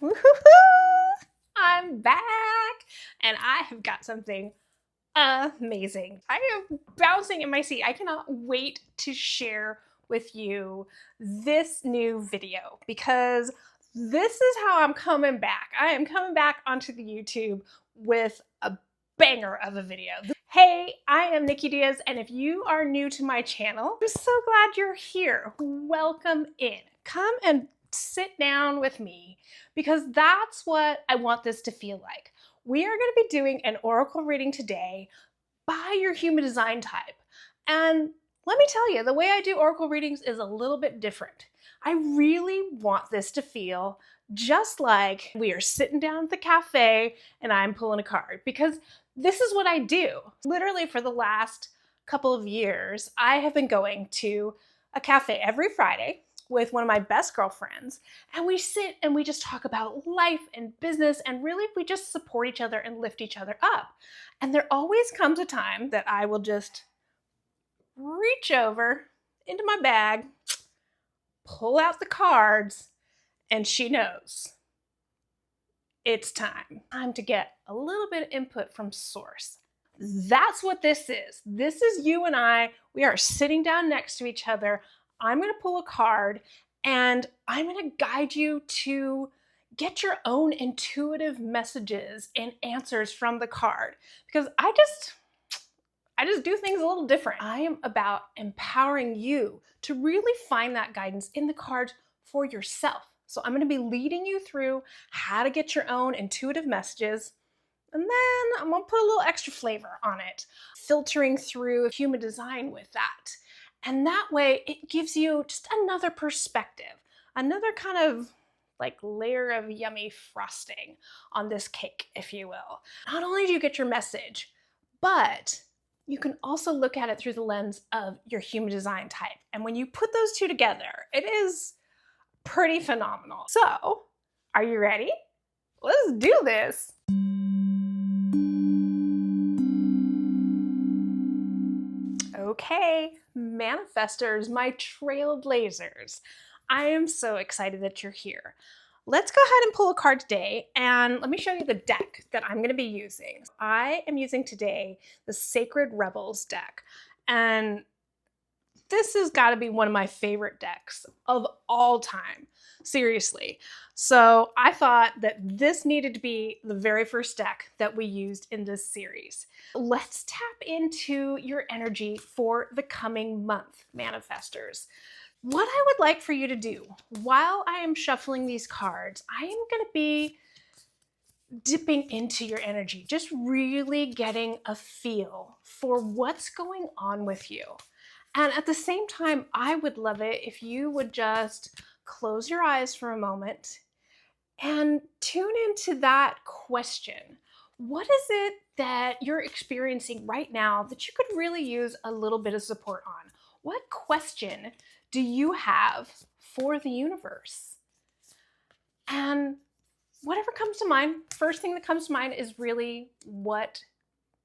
Woo-hoo-hoo! I'm back and I have got something amazing. I am bouncing in my seat. I cannot wait to share with you this new video because this is how I'm coming back. I am coming back onto the YouTube with a banger of a video. Hey, I am Nikki Diaz, and if you are new to my channel, I'm so glad you're here. Welcome in. Come and sit down with me because that's what I want this to feel like. We are going to be doing an oracle reading today by your human design type. And let me tell you, the way I do oracle readings is a little bit different. I really want this to feel just like we are sitting down at the cafe and I'm pulling a card, because this is what I do. Literally for the last couple of years, I have been going to a cafe every Friday with one of my best girlfriends, and we sit and we just talk about life and business, and really we just support each other and lift each other up. And there always comes a time that I will just reach over into my bag, pull out the cards, and she knows it's time to get a little bit of input from source. That's what this is. This is you and I. We are sitting down next to each other. I'm going to pull a card and I'm going to guide you to get your own intuitive messages and answers from the card, because I just do things a little different. I am about empowering you to really find that guidance in the cards for yourself. So I'm going to be leading you through how to get your own intuitive messages, and then I'm going to put a little extra flavor on it, filtering through human design with that. And that way it gives you just another perspective, another kind of like layer of yummy frosting on this cake, if you will. Not only do you get your message, but you can also look at it through the lens of your human design type. And when you put those two together, it is pretty phenomenal. So, are you ready? Let's do this. Okay, manifestors, my trailblazers. I am so excited that you're here. Let's go ahead and pull a card today, and let me show you the deck that I'm going to be using. I am using today the Sacred Rebels deck, and this has got to be one of my favorite decks of all time. Seriously. So I thought that this needed to be the very first deck that we used in this series. Let's tap into your energy for the coming month, manifestors. What I would like for you to do while I am shuffling these cards, I am going to be dipping into your energy, just really getting a feel for what's going on with you. And at the same time, I would love it if you would just close your eyes for a moment and tune into that question. What is it that you're experiencing right now that you could really use a little bit of support on? What question do you have for the universe? And whatever comes to mind, first thing that comes to mind is really what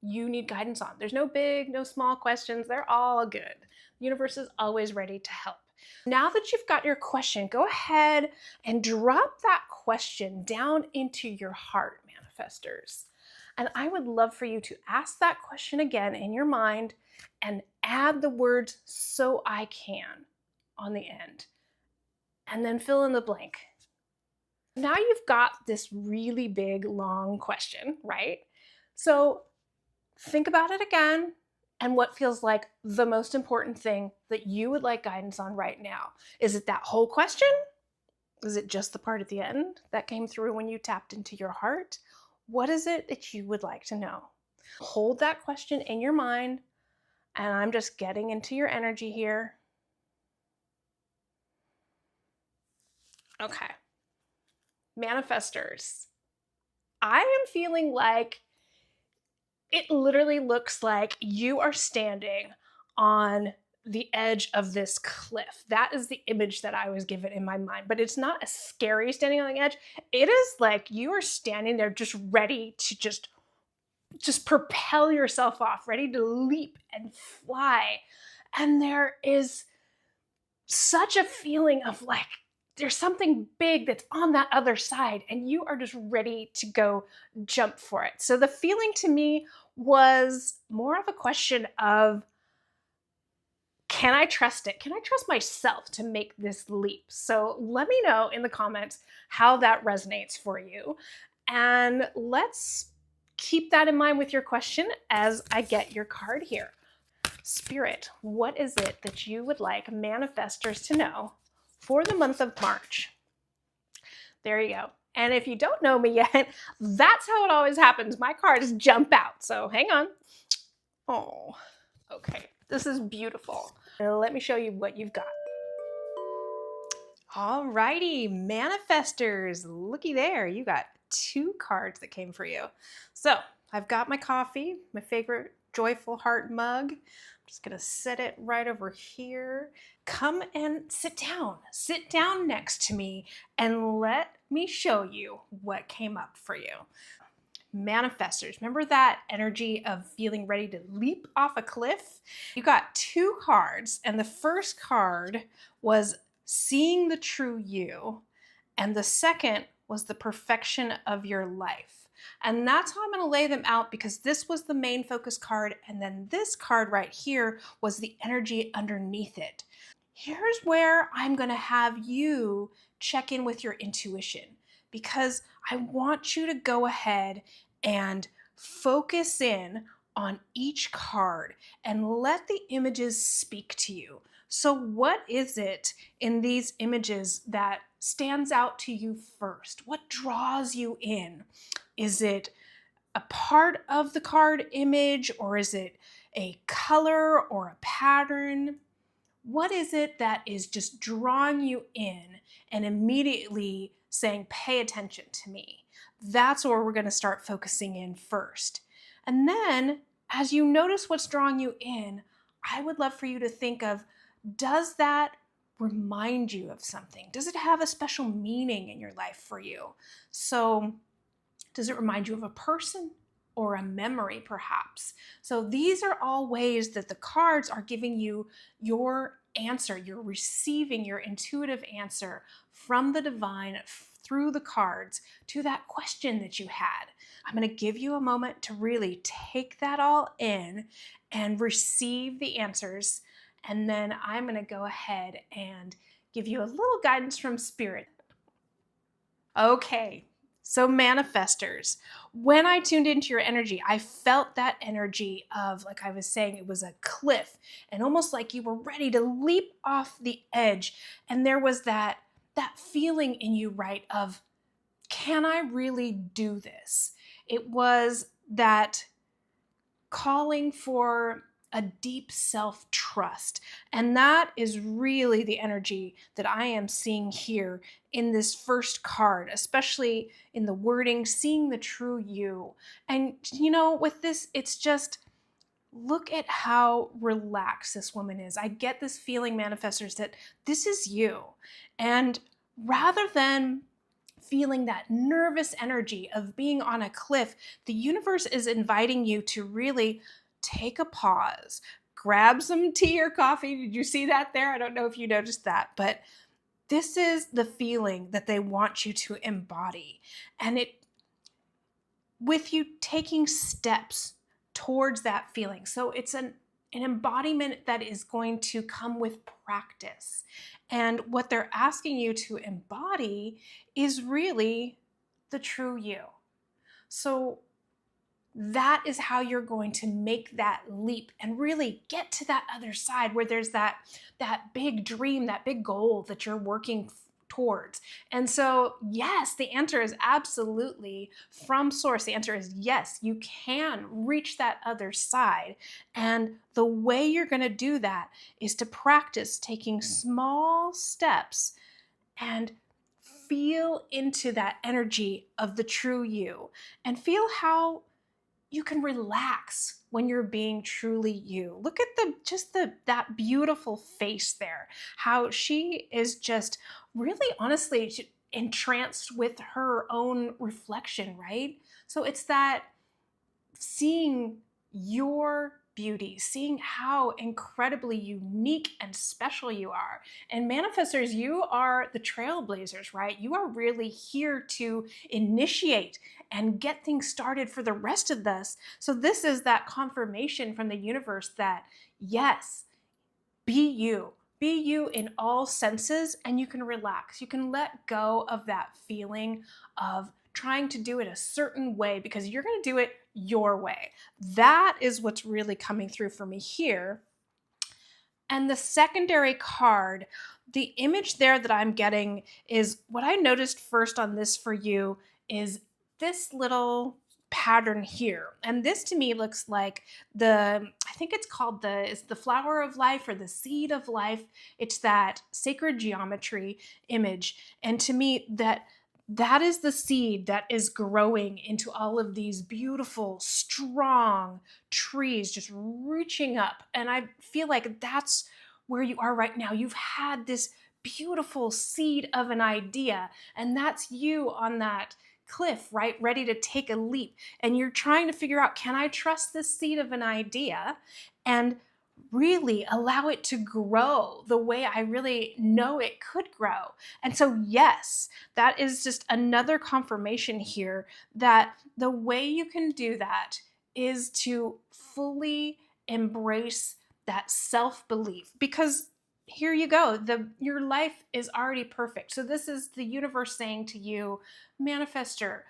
you need guidance on. There's no big, no small questions. They're all good. The universe is always ready to help. Now that you've got your question, go ahead and drop that question down into your heart, manifestors. And I would love for you to ask that question again in your mind and add the words "so I can" on the end. And then fill in the blank. Now you've got this really big, long question, right? So think about it again and what feels like the most important thing that you would like guidance on right now. Is it that whole question? Is it just the part at the end that came through when you tapped into your heart? What is it that you would like to know? Hold that question in your mind, and I'm just getting into your energy here. Okay. Manifestors, I am feeling like it literally looks like you are standing on the edge of this cliff. That is the image that I was given in my mind, but it's not a scary standing on the edge. It is like you are standing there just ready to just propel yourself off, ready to leap and fly. And there is such a feeling of like there's something big that's on that other side, and you are just ready to go jump for it. So the feeling to me was more of a question of, can I trust it? Can I trust myself to make this leap? So let me know in the comments how that resonates for you. And let's keep that in mind with your question as I get your card here. Spirit, what is it that you would like manifestors to know for the month of March? There you go. And if you don't know me yet, that's how it always happens. My cards jump out. So hang on. Oh, okay. This is beautiful. Let me show you what you've got. Alrighty, manifestors. Looky there. You got 2 cards that came for you. So I've got my coffee, my favorite joyful heart mug. I'm just gonna set it right over here. Come and sit down. Sit down next to me and let me show you what came up for you. Manifestors, remember that energy of feeling ready to leap off a cliff? You got 2 cards, and the first card was seeing the true you, and the second was the perfection of your life. And that's how I'm going to lay them out, because this was the main focus card, and then this card right here was the energy underneath it. Here's where I'm going to have you check in with your intuition, because I want you to go ahead and focus in on each card and let the images speak to you. So what is it in these images that stands out to you first? What draws you in? Is it a part of the card image, or is it a color or a pattern? What is it that is just drawing you in and immediately saying, pay attention to me? That's where we're going to start focusing in first. And then as you notice what's drawing you in, I would love for you to think of, does that remind you of something? Does it have a special meaning in your life for you? So does it remind you of a person or a memory perhaps? So these are all ways that the cards are giving you your answer. You're receiving your intuitive answer from the divine through the cards to that question that you had. I'm going to give you a moment to really take that all in and receive the answers. And then I'm going to go ahead and give you a little guidance from Spirit. Okay. So manifestors, when I tuned into your energy, I felt that energy of, like I was saying, it was a cliff and almost like you were ready to leap off the edge. And there was that feeling in you, right, of, can I really do this? It was that calling for a deep self-trust. And that is really the energy that I am seeing here in this first card, especially in the wording, seeing the true you. And you know, with this, it's just, look at how relaxed this woman is. I get this feeling, manifestors, that this is you. And rather than feeling that nervous energy of being on a cliff, the universe is inviting you to really take a pause, grab some tea or coffee. Did you see that there? I don't know if you noticed that, but this is the feeling that they want you to embody. And it, with you taking steps towards that feeling. So it's an embodiment that is going to come with practice. And what they're asking you to embody is really the true you. So that is how you're going to make that leap and really get to that other side where there's that big dream, that big goal that you're working towards. And so, yes, the answer is absolutely from source. The answer is yes, you can reach that other side. And the way you're going to do that is to practice taking small steps and feel into that energy of the true you and feel how you can relax when you're being truly you. Look at that beautiful face there. How she is just really, honestly, entranced with her own reflection, right? So it's that seeing your beauty, seeing how incredibly unique and special you are. And manifestors, you are the trailblazers, right? You are really here to initiate and get things started for the rest of us. So this is that confirmation from the universe that yes, be you. Be you in all senses, and you can relax. You can let go of that feeling of trying to do it a certain way because you're going to do it your way. That is what's really coming through for me here. And the secondary card, the image there that I'm getting is what I noticed first on this for you is this little pattern here. And this to me looks like I think it's called it's the flower of life or the seed of life. It's that sacred geometry image. And to me, that is the seed that is growing into all of these beautiful, strong trees just reaching up. And I feel like that's where you are right now. You've had this beautiful seed of an idea, and that's you on that cliff, right? Ready to take a leap. And you're trying to figure out, can I trust this seed of an idea and really allow it to grow the way I really know it could grow? And so, yes, that is just another confirmation here that the way you can do that is to fully embrace that self-belief, because here you go, your life is already perfect. So this is the universe saying to you, manifestor,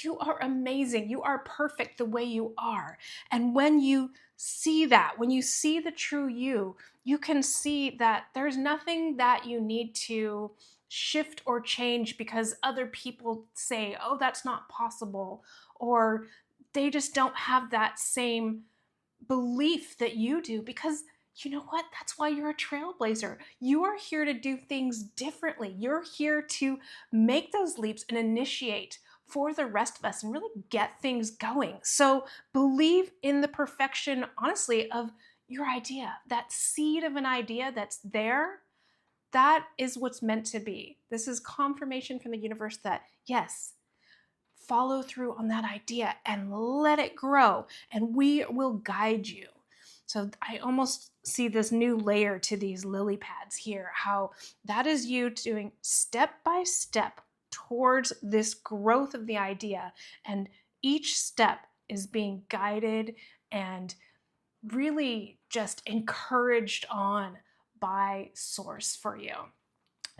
you are amazing. You are perfect the way you are. And when you see that, when you see the true you, you can see that there's nothing that you need to shift or change because other people say, oh, that's not possible, or they just don't have that same belief that you do, because you know what? That's why you're a trailblazer. You are here to do things differently. You're here to make those leaps and initiate for the rest of us and really get things going. So believe in the perfection, honestly, of your idea. That seed of an idea that's there, that is what's meant to be. This is confirmation from the universe that yes, follow through on that idea and let it grow, and we will guide you. So I almost see this new layer to these lily pads here, how that is you doing step by step towards this growth of the idea. And each step is being guided and really just encouraged on by source for you.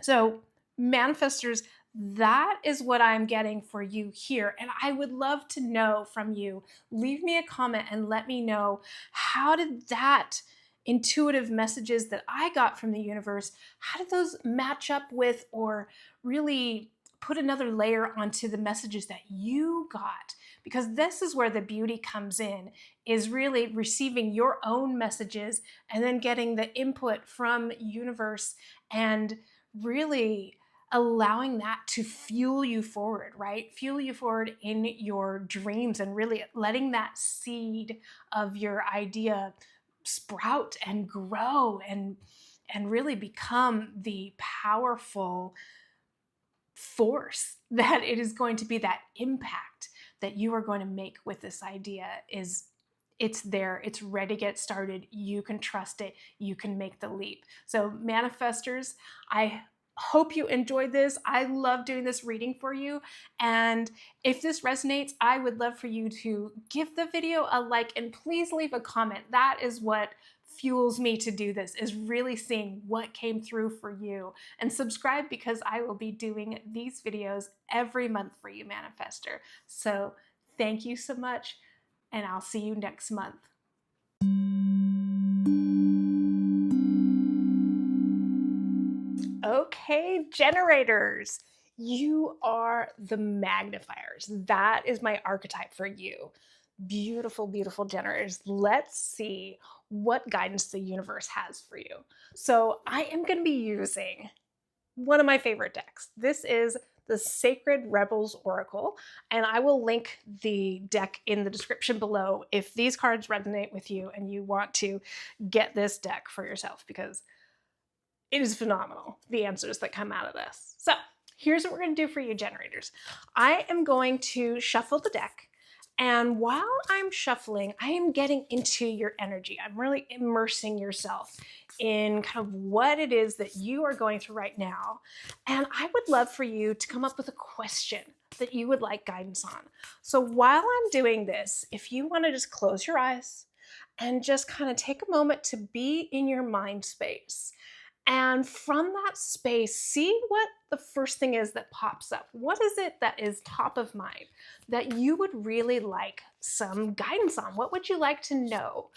So manifestors, that is what I'm getting for you here. And I would love to know from you. Leave me a comment and let me know, how did that intuitive messages that I got from the universe, how did those match up with or really put another layer onto the messages that you got? Because this is where the beauty comes in, is really receiving your own messages and then getting the input from universe and really allowing that to fuel you forward, right? Fuel you forward in your dreams and really letting that seed of your idea sprout and grow and really become the powerful force that it is going to be. That impact that you are going to make with this idea it's there, it's ready to get started. You can trust it, you can make the leap. So manifestors, I hope you enjoyed this. I love doing this reading for you. And if this resonates, I would love for you to give the video a like and please leave a comment. That is what fuels me to do this, is really seeing what came through for you. And subscribe, because I will be doing these videos every month for you, manifestor. So thank you so much, and I'll see you next month. Okay, generators, you are the magnifiers. That is my archetype for you. Beautiful, beautiful generators. Let's see what guidance the universe has for you. So I am going to be using one of my favorite decks. This is the Sacred Rebels Oracle, and I will link the deck in the description below if these cards resonate with you and you want to get this deck for yourself, because it is phenomenal, the answers that come out of this. So here's what we're going to do for you, generators. I am going to shuffle the deck, And while I'm shuffling, I am getting into your energy. I'm really immersing yourself in kind of what it is that you are going through right now. And I would love for you to come up with a question that you would like guidance on. So while I'm doing this, if you want to just close your eyes and just kind of take a moment to be in your mind space. And from that space, see what the first thing is that pops up. What is it that is top of mind that you would really like some guidance on? What would you like to know?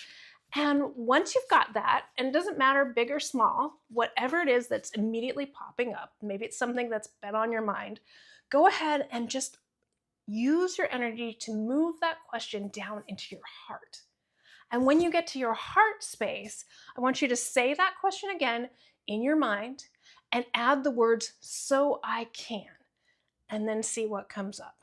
And once you've got that, and it doesn't matter big or small, whatever it is that's immediately popping up, maybe it's something that's been on your mind, go ahead and just use your energy to move that question down into your heart. And when you get to your heart space, I want you to say that question again in your mind and add the words, so I can, and then see what comes up.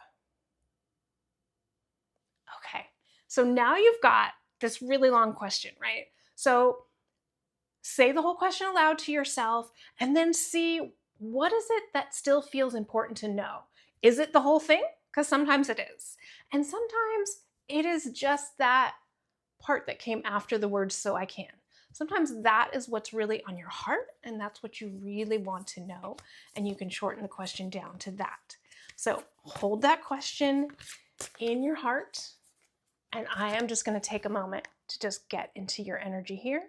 Okay, so now you've got this really long question, right? So say the whole question aloud to yourself and then see what is it that still feels important to know. Is it the whole thing? Because sometimes it is. And sometimes it is just that part that came after the words so I can. Sometimes that is what's really on your heart and that's what you really want to know, and you can shorten the question down to that. So hold that question in your heart, and I am just going to take a moment to just get into your energy here.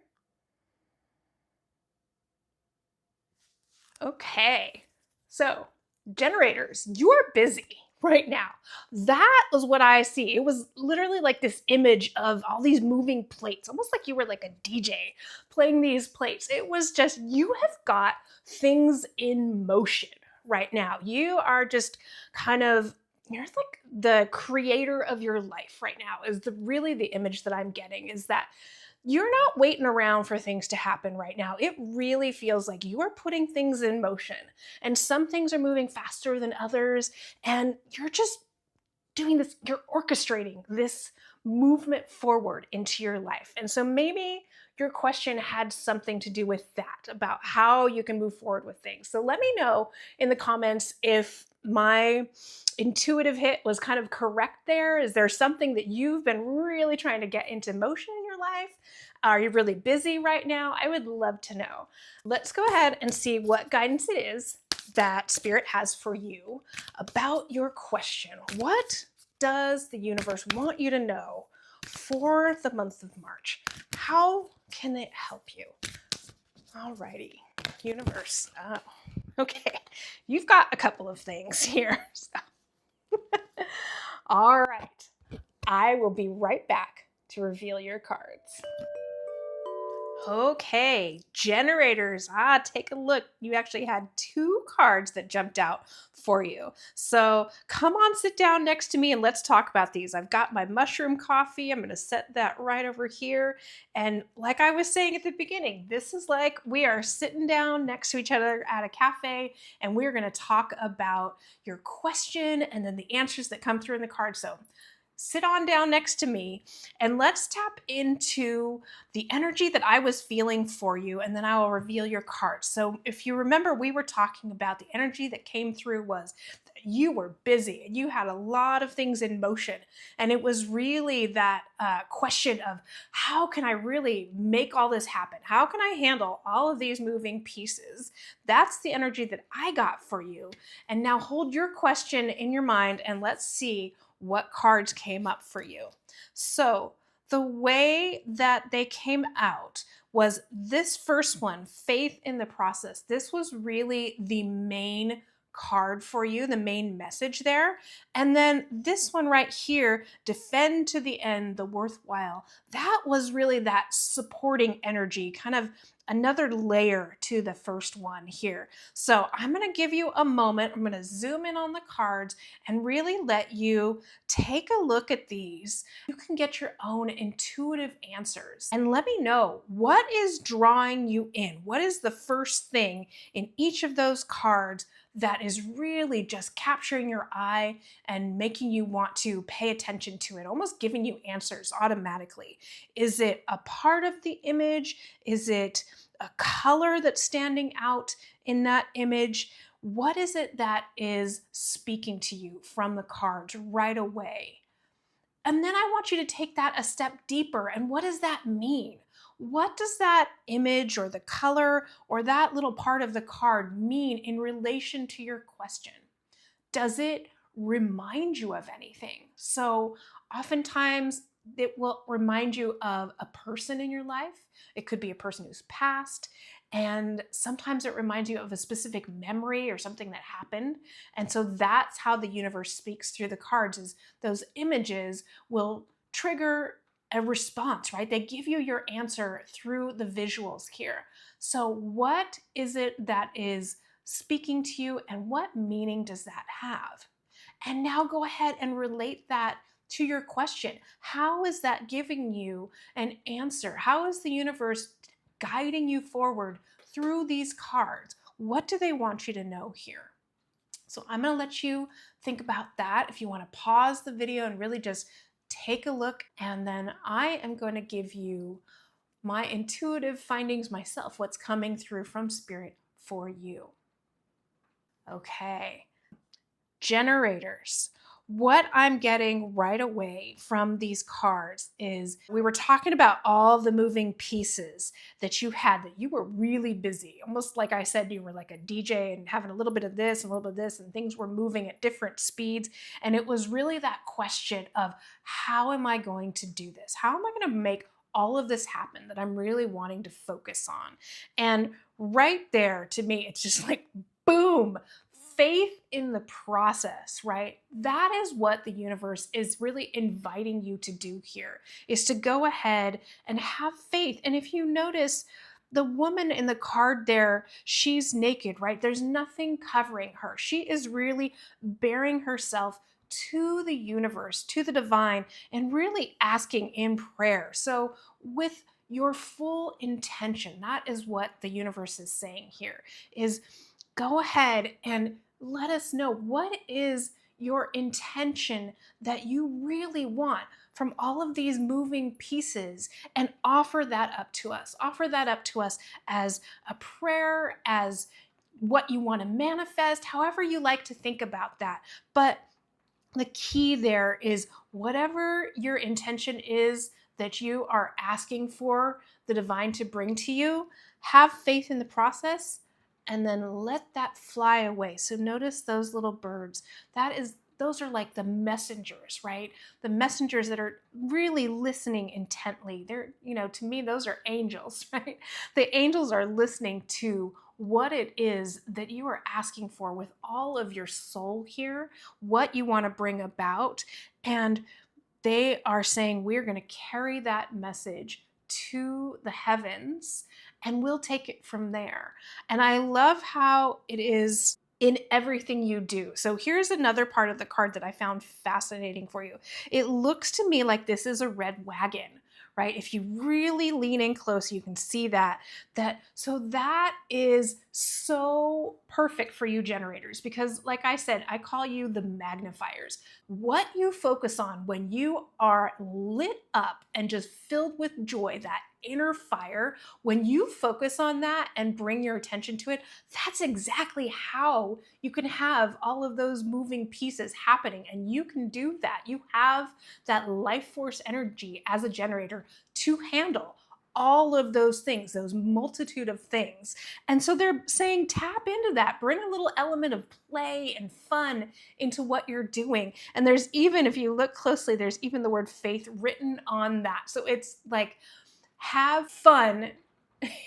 Okay, so generators, you are busy right now. That was what I see. It was literally like this image of all these moving plates, almost like you were like a DJ playing these plates. It was just, you have got things in motion right now. You are just kind of, you're like the creator of your life right now is really the image that I'm getting, is that you're not waiting around for things to happen right now. It really feels like you are putting things in motion, and some things are moving faster than others, and you're just doing this, you're orchestrating this movement forward into your life. And so maybe your question had something to do with that, about how you can move forward with things. So let me know in the comments if my intuitive hit was kind of correct there. Is there something that you've been really trying to get into motion in your life? Are you really busy right now? I would love to know. Let's go ahead and see what guidance it is that Spirit has for you about your question. What does the universe want you to know for the month of March? How can it help you? Alrighty, universe. Oh, okay, you've got a couple of things here. So. All right, I will be right back to reveal your cards. Okay, generators. Take a look. You actually had 2 cards that jumped out for you. So come on, sit down next to me and let's talk about these. I've got my mushroom coffee. I'm going to set that right over here. And like I was saying at the beginning, this is like we are sitting down next to each other at a cafe, and we're going to talk about your question and then the answers that come through in the card. So sit on down next to me and let's tap into the energy that I was feeling for you, and then I will reveal your cards. So if you remember, we were talking about the energy that came through was that you were busy and you had a lot of things in motion. And it was really that question of, how can I really make all this happen? How can I handle all of these moving pieces? That's the energy that I got for you. And now hold your question in your mind and let's see what cards came up for you. So the way that they came out was this first one, faith in the process. This was really the main card for you, the main message there. And then this one right here, defend to the end, the worthwhile. That was really that supporting energy, kind of another layer to the first one here. So I'm going to give you a moment. I'm going to zoom in on the cards and really let you take a look at these. You can get your own intuitive answers and let me know what is drawing you in. What is the first thing in each of those cards that is really just capturing your eye and making you want to pay attention to it, almost giving you answers automatically? Is it a part of the image? Is it a color that's standing out in that image? What is it that is speaking to you from the cards right away? And then I want you to take that a step deeper. And what does that mean? What does that image or the color or that little part of the card mean in relation to your question? Does it remind you of anything? So oftentimes it will remind you of a person in your life. It could be a person who's passed. And sometimes it reminds you of a specific memory or something that happened. And so that's how the universe speaks through the cards, is those images will trigger a response, right? They give you your answer through the visuals here. So what is it that is speaking to you, and what meaning does that have? And now go ahead and relate that to your question. How is that giving you an answer? How is the universe guiding you forward through these cards? What do they want you to know here? So I'm going to let you think about that. If you want to pause the video and really just take a look, and then I am going to give you my intuitive findings myself, what's coming through from Spirit for you. Okay, generators. What I'm getting right away from these cards is, we were talking about all the moving pieces that you had, that you were really busy. Almost like I said, you were like a DJ and having a little bit of this and a little bit of this, and things were moving at different speeds. And it was really that question of, how am I going to do this? How am I going to make all of this happen that I'm really wanting to focus on? And right there, to me, it's just like, boom, faith in the process, right? That is what the universe is really inviting you to do here, is to go ahead and have faith. And if you notice, the woman in the card there, she's naked, right? There's nothing covering her. She is really bearing herself to the universe, to the divine, and really asking in prayer. So with your full intention, that is what the universe is saying here, is go ahead and let us know, what is your intention that you really want from all of these moving pieces, and offer that up to us. Offer that up to us as a prayer, as what you want to manifest, however you like to think about that. But the key there is, whatever your intention is that you are asking for the divine to bring to you, have faith in the process, and then let that fly away. So notice those little birds. Those are like the messengers, right? The messengers that are really listening intently. They're, to me, those are angels, right? The angels are listening to what it is that you are asking for with all of your soul here, what you want to bring about. And they are saying, we're going to carry that message to the heavens, and we'll take it from there. And I love how it is in everything you do. So here's another part of the card that I found fascinating for you. It looks to me like this is a red wagon, right? If you really lean in close, you can see that. So that is so perfect for you generators, because like I said, I call you the magnifiers. What you focus on when you are lit up and just filled with joy, that inner fire, when you focus on that and bring your attention to it, that's exactly how you can have all of those moving pieces happening. And you can do that. You have that life force energy as a generator to handle all of those things, those multitude of things. And so they're saying, tap into that, bring a little element of play and fun into what you're doing. And there's even, if you look closely, there's even the word faith written on that. So it's like, have fun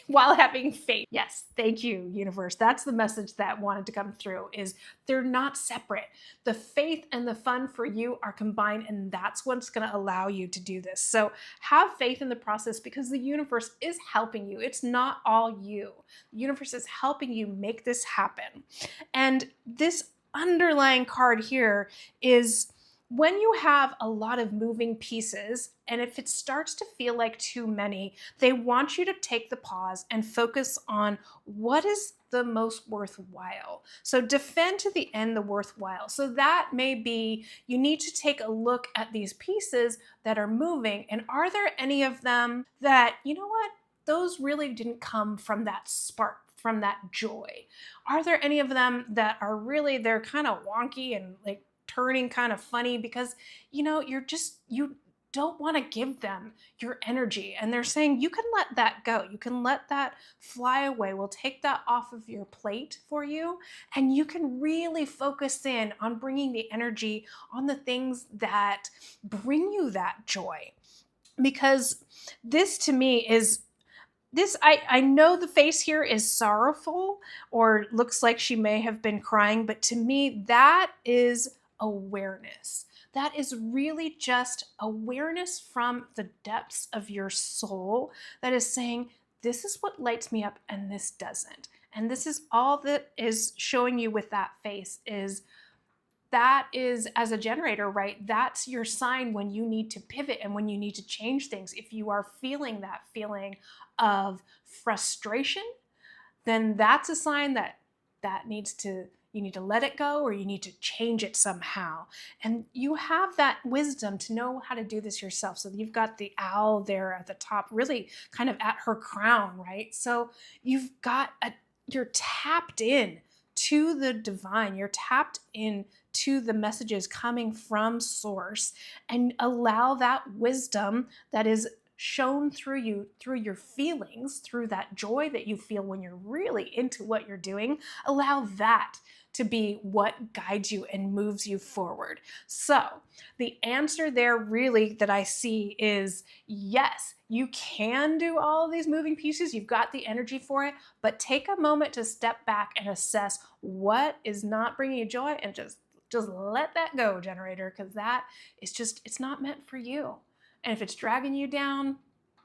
while having faith. Yes, thank you, universe. That's the message that wanted to come through, is they're not separate. The faith and the fun for you are combined, and that's what's going to allow you to do this. So have faith in the process, because the universe is helping you. It's not all you. The universe is helping you make this happen. And this underlying card here is, when you have a lot of moving pieces, and if it starts to feel like too many, they want you to take the pause and focus on what is the most worthwhile. So defend to the end the worthwhile. So that may be, you need to take a look at these pieces that are moving, and are there any of them that, you know what, those really didn't come from that spark, from that joy? Are there any of them that are really, they're kind of wonky and like turning kind of funny because, you don't want to give them your energy. And they're saying, you can let that go. You can let that fly away. We'll take that off of your plate for you. And you can really focus in on bringing the energy on the things that bring you that joy. Because this to me is I know the face here is sorrowful or looks like she may have been crying, but to me, that is awareness. That is really just awareness from the depths of your soul that is saying, this is what lights me up and this doesn't. And this is all that is showing you with that face is that is, as a generator, right? That's your sign when you need to pivot and when you need to change things. If you are feeling that feeling of frustration, then that's a sign that you need to let it go or you need to change it somehow. And you have that wisdom to know how to do this yourself. So you've got the owl there at the top, really kind of at her crown, right? So you're tapped in to the divine. You're tapped in to the messages coming from source, and allow that wisdom that is shown through you, through your feelings, through that joy that you feel when you're really into what you're doing, allow that to be what guides you and moves you forward. So the answer there really that I see is yes, you can do all of these moving pieces. You've got the energy for it, but take a moment to step back and assess what is not bringing you joy and just let that go, generator, because that is it's not meant for you. And if it's dragging you down,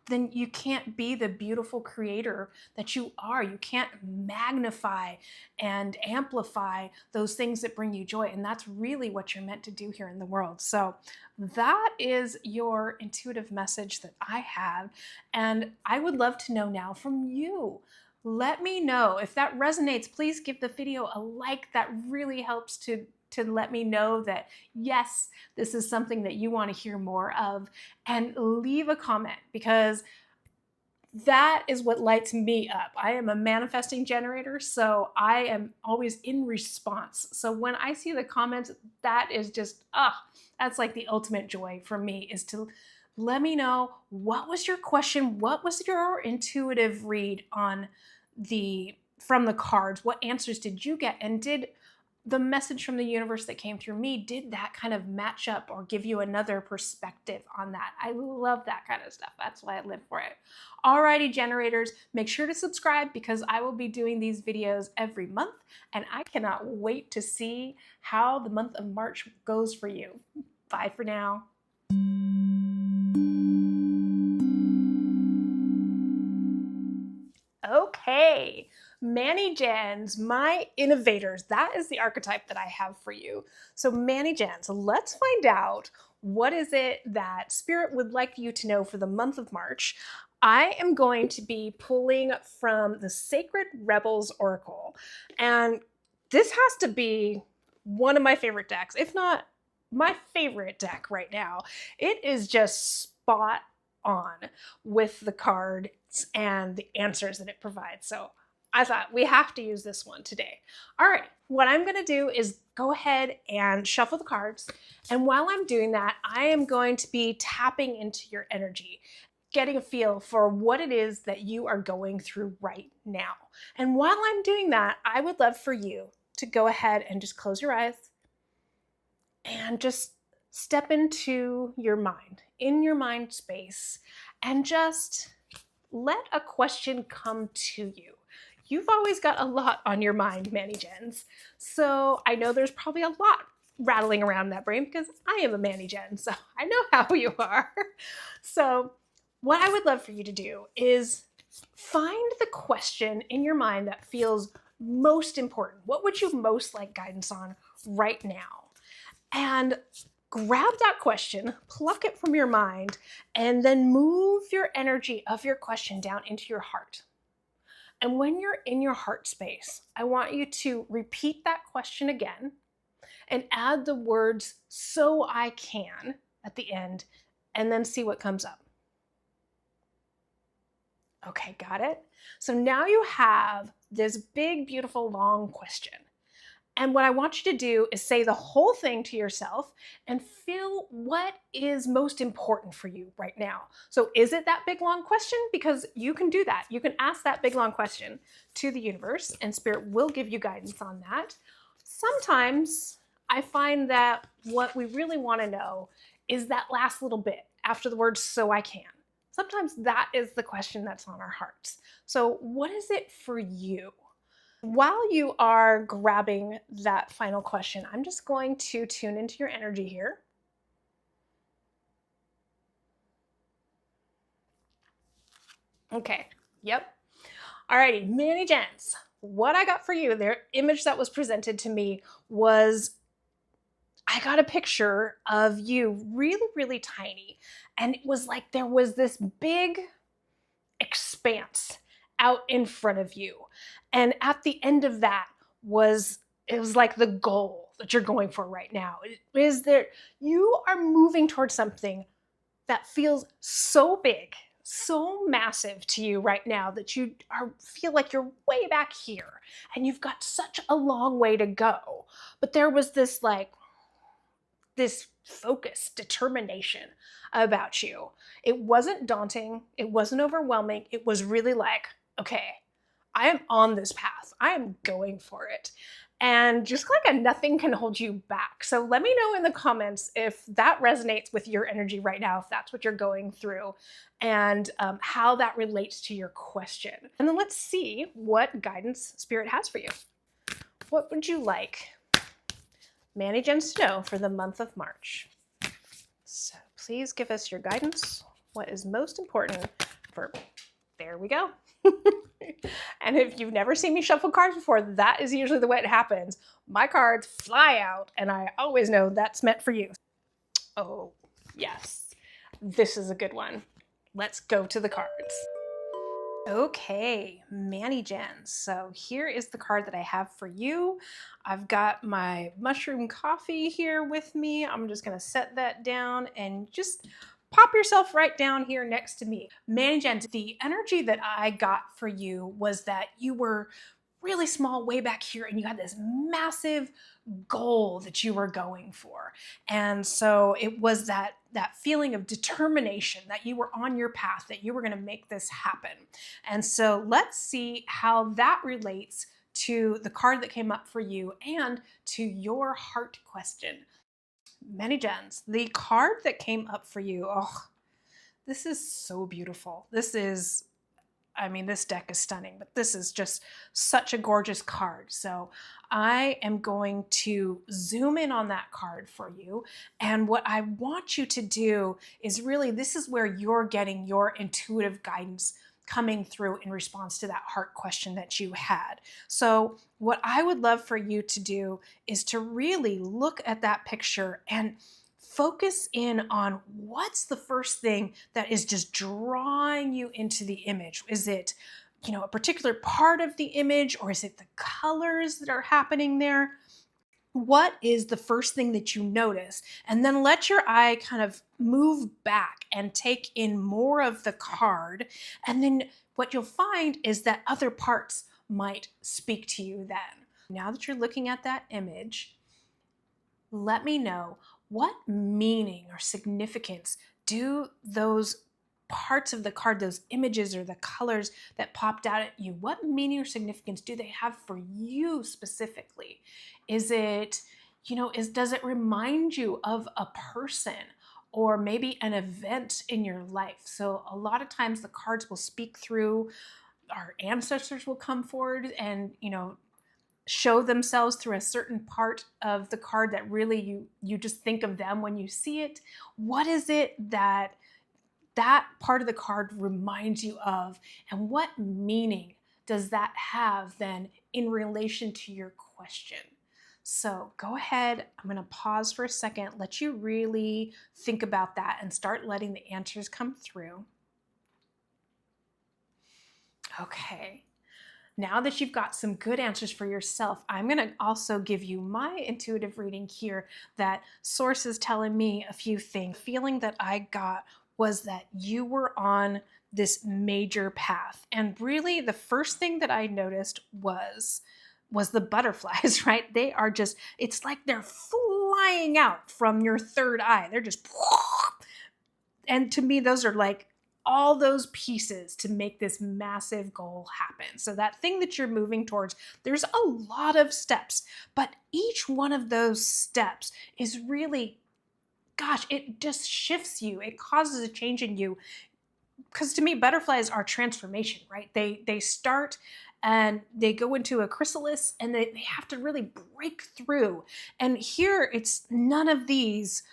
then you can't be the beautiful creator that you are. You can't magnify and amplify those things that bring you joy. And that's really what you're meant to do here in the world. So that is your intuitive message that I have. And I would love to know now from you. Let me know if that resonates. Please give the video a like. That really helps to let me know that, yes, this is something that you want to hear more of, and leave a comment because that is what lights me up. I am a manifesting generator, so I am always in response. So when I see the comments, that is just, that's like the ultimate joy for me, is to let me know, what was your question? What was your intuitive read from the cards? What answers did you get? And did the message from the universe that came through me, did that kind of match up or give you another perspective on that? I love that kind of stuff. That's why I live for it. Alrighty, generators, make sure to subscribe because I will be doing these videos every month, and I cannot wait to see how the month of March goes for you. Bye for now. Okay, Manny Gens, my innovators, that is the archetype that I have for you. So Manny Gens, let's find out what is it that Spirit would like you to know for the month of March. I am going to be pulling from the Sacred Rebels Oracle, and this has to be one of my favorite decks, if not my favorite deck right now. It is just spot on with the cards and the answers that it provides. So I thought we have to use this one today. All right, what I'm going to do is go ahead and shuffle the cards. And while I'm doing that, I am going to be tapping into your energy, getting a feel for what it is that you are going through right now. And while I'm doing that, I would love for you to go ahead and just close your eyes and just step into your mind, in your mind space, and just let a question come to you. You've always got a lot on your mind, Manny Gens. So I know there's probably a lot rattling around that brain because I am a Manny Gen, so I know how you are. So what I would love for you to do is find the question in your mind that feels most important. What would you most like guidance on right now? And grab that question, pluck it from your mind, and then move your energy of your question down into your heart. And when you're in your heart space, I want you to repeat that question again and add the words "so I can" at the end, and then see what comes up. Okay, got it? So now you have this big, beautiful, long question. And what I want you to do is say the whole thing to yourself and feel what is most important for you right now. So is it that big long question? Because you can do that. You can ask that big long question to the universe and spirit will give you guidance on that. Sometimes I find that what we really want to know is that last little bit after the word "so I can." Sometimes that is the question that's on our hearts. So what is it for you? While you are grabbing that final question, I'm just going to tune into your energy here. Okay, yep. Alrighty, Manny Jens, what I got for you, the image that was presented to me was, I got a picture of you really, really tiny. And it was like there was this big expanse out in front of you. And at the end of that it was like the goal that you're going for right now. It is there, you are moving towards something that feels so big, so massive to you right now that you feel like you're way back here and you've got such a long way to go. But there was this focus, determination about you. It wasn't daunting. It wasn't overwhelming. It was really like, okay, I am on this path. I am going for it. And just like nothing can hold you back. So let me know in the comments if that resonates with your energy right now, if that's what you're going through, and how that relates to your question. And then let's see what guidance Spirit has for you. What would you like Manny Jens to know for the month of March? So please give us your guidance. What is most important for, there we go. And if you've never seen me shuffle cards before, that is usually the way it happens. My cards fly out and I always know that's meant for you. Oh, yes. This is a good one. Let's go to the cards. Okay, Manny Jens. So here is the card that I have for you. I've got my mushroom coffee here with me. I'm just going to set that down and just pop yourself right down here next to me. Manny Jens, the energy that I got for you was that you were really small way back here and you had this massive goal that you were going for. And so it was that feeling of determination that you were on your path, that you were going to make this happen. And so let's see how that relates to the card that came up for you and to your heart question. Manny Jens, the card that came up for you, oh, this is so beautiful. This deck is stunning, but this is just such a gorgeous card. So I am going to zoom in on that card for you. And what I want you to do is really, this is where you're getting your intuitive guidance coming through in response to that heart question that you had. So what I would love for you to do is to really look at that picture and focus in on what's the first thing that is just drawing you into the image. Is it, a particular part of the image, or is it the colors that are happening there? What is the first thing that you notice? And then let your eye kind of move back and take in more of the card. And then what you'll find is that other parts might speak to you then. Now that you're looking at that image, let me know what meaning or significance do those parts of the card, those images or the colors that popped out at you, what meaning or significance do they have for you specifically? Is it, does it remind you of a person or maybe an event in your life? So a lot of times the cards will speak through, our ancestors will come forward and, show themselves through a certain part of the card that really you just think of them when you see it. What is it that part of the card reminds you of, and what meaning does that have then in relation to your question? So go ahead, I'm going to pause for a second, let you really think about that and start letting the answers come through. Okay. Now that you've got some good answers for yourself, I'm going to also give you my intuitive reading here that Source is telling me a few things. The feeling that I got was that you were on this major path. And really the first thing that I noticed was was the butterflies, right? They are just, it's like they're flying out from your third eye. They're just, and to me, those are like all those pieces to make this massive goal happen. So that thing that you're moving towards, there's a lot of steps, but each one of those steps is really, gosh, it just shifts you. It causes a change in you. Because to me, butterflies are transformation, right? They start and they go into a chrysalis and they have to really break through. And here it's none of these